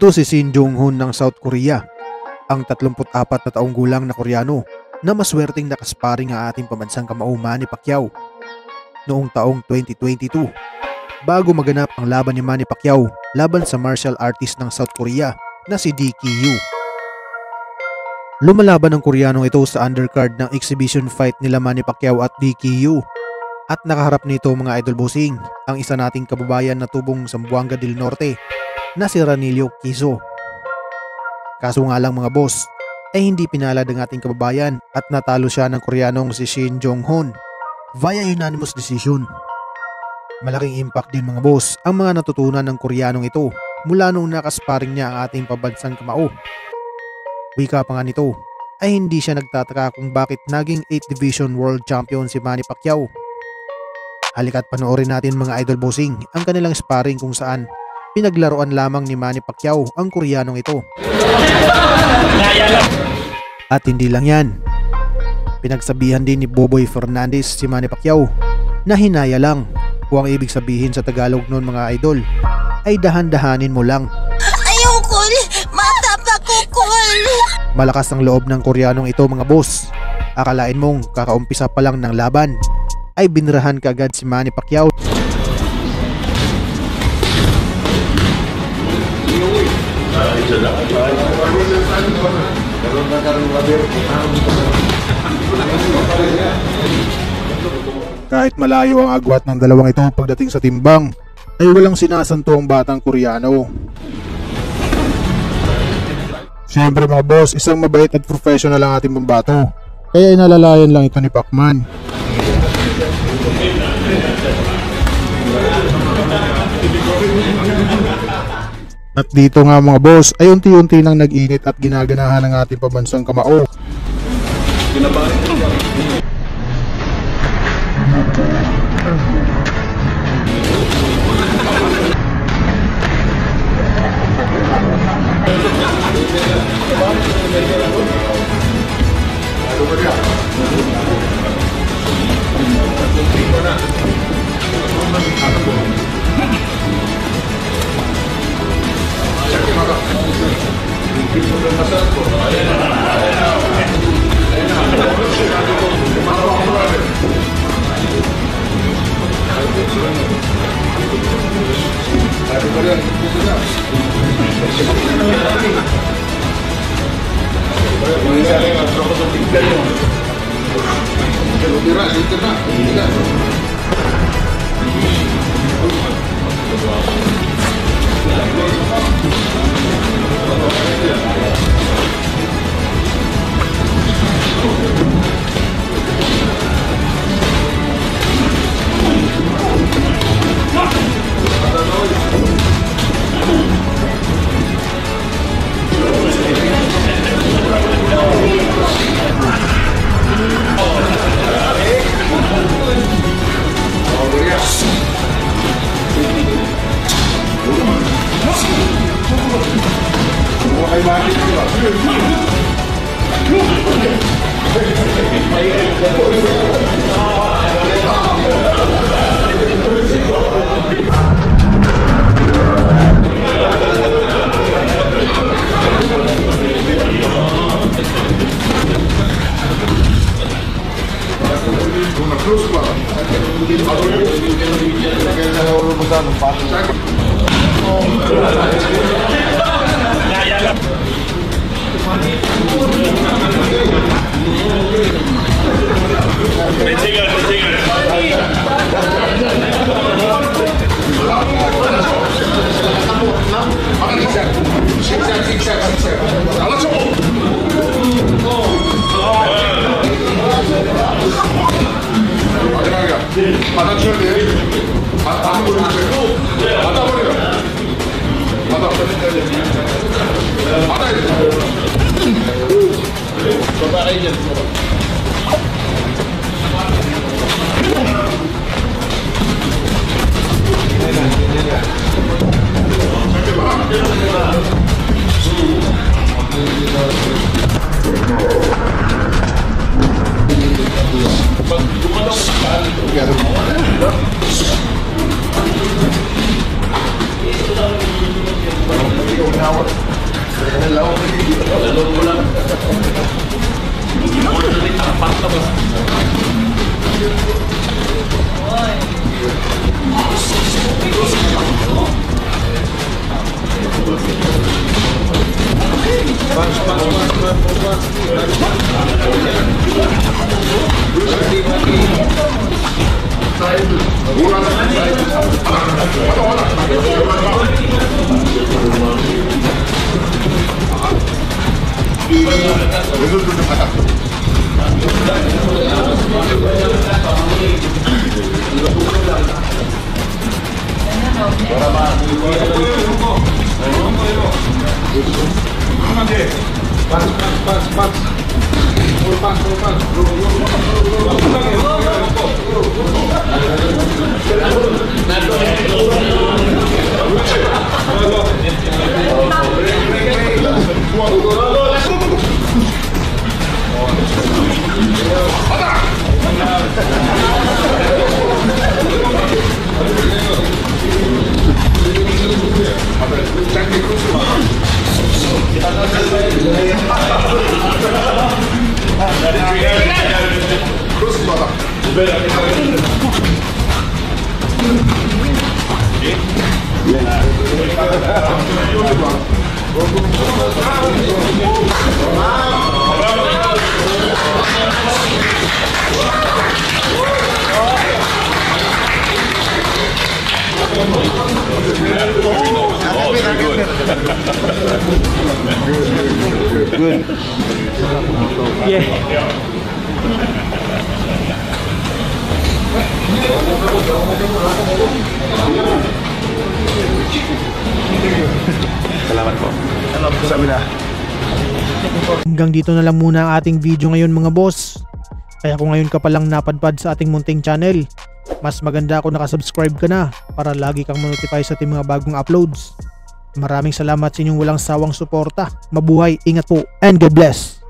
Ito si Shin Jong-hoon ng South Korea, ang 34 na taong gulang na Koreano na maswerteng nakasparing ang ating pambansang kamao Manny Pacquiao noong taong 2022 bago maganap ang laban ni Manny Pacquiao laban sa martial artist ng South Korea na si DKU. Lumalaban ang Koreanong ito sa undercard ng exhibition fight nila Manny Pacquiao at DKU at nakaharap nito mga idol bossing ang isa nating kababayan na tubong Zamboanga del Norte na si Ranilio Quezon. Kaso nga lang mga boss ay hindi pinalad ang ating kababayan at natalo siya ng Koreanong si Shin Jong-hoon via unanimous decision. Malaking impact din mga boss ang mga natutunan ng Koreanong ito mula nung nakasparing niya ang ating pabansang kamao. Wika pa nga nito ay hindi siya nagtataka kung bakit naging 8th Division World Champion si Manny Pacquiao. Halika't panoorin natin mga idol bossing ang kanilang sparring kung saan pinaglaruan lamang ni Manny Pacquiao ang Koreanong ito. At hindi lang yan, pinagsabihan din ni Boboy Fernandez si Manny Pacquiao na hinaya lang, kung ang ibig sabihin sa Tagalog noon mga idol ay dahan-dahanin mo lang. Ayoko, matapa ko kol. Malakas ang loob ng Koreanong ito mga boss. Akalain mong kakaumpisa pa lang ng laban ay binrahan kaagad si Manny Pacquiao. Kahit malayo ang agwat ng dalawang ito pagdating sa timbang, ay walang sinasanto ang batang Koreano. Siyempre mga boss, isang mabait at professional ang ating pambato, kaya inalalayan lang ito ni Pacman. At dito nga mga boss ay unti-unti nang nag-init at ginaganahan ng ating pambansang kamao. An hour. Good. Yeah. Salamat po. Sabi na. Hanggang dito na lang muna ang ating video ngayon mga boss. Kaya kung ngayon ka palang napadpad sa ating munting channel, mas maganda kung nakasubscribe ka na para lagi kang ma-notify sa ating mga bagong uploads. Maraming salamat sa inyong walang sawang suporta. Mabuhay, ingat po, and God bless!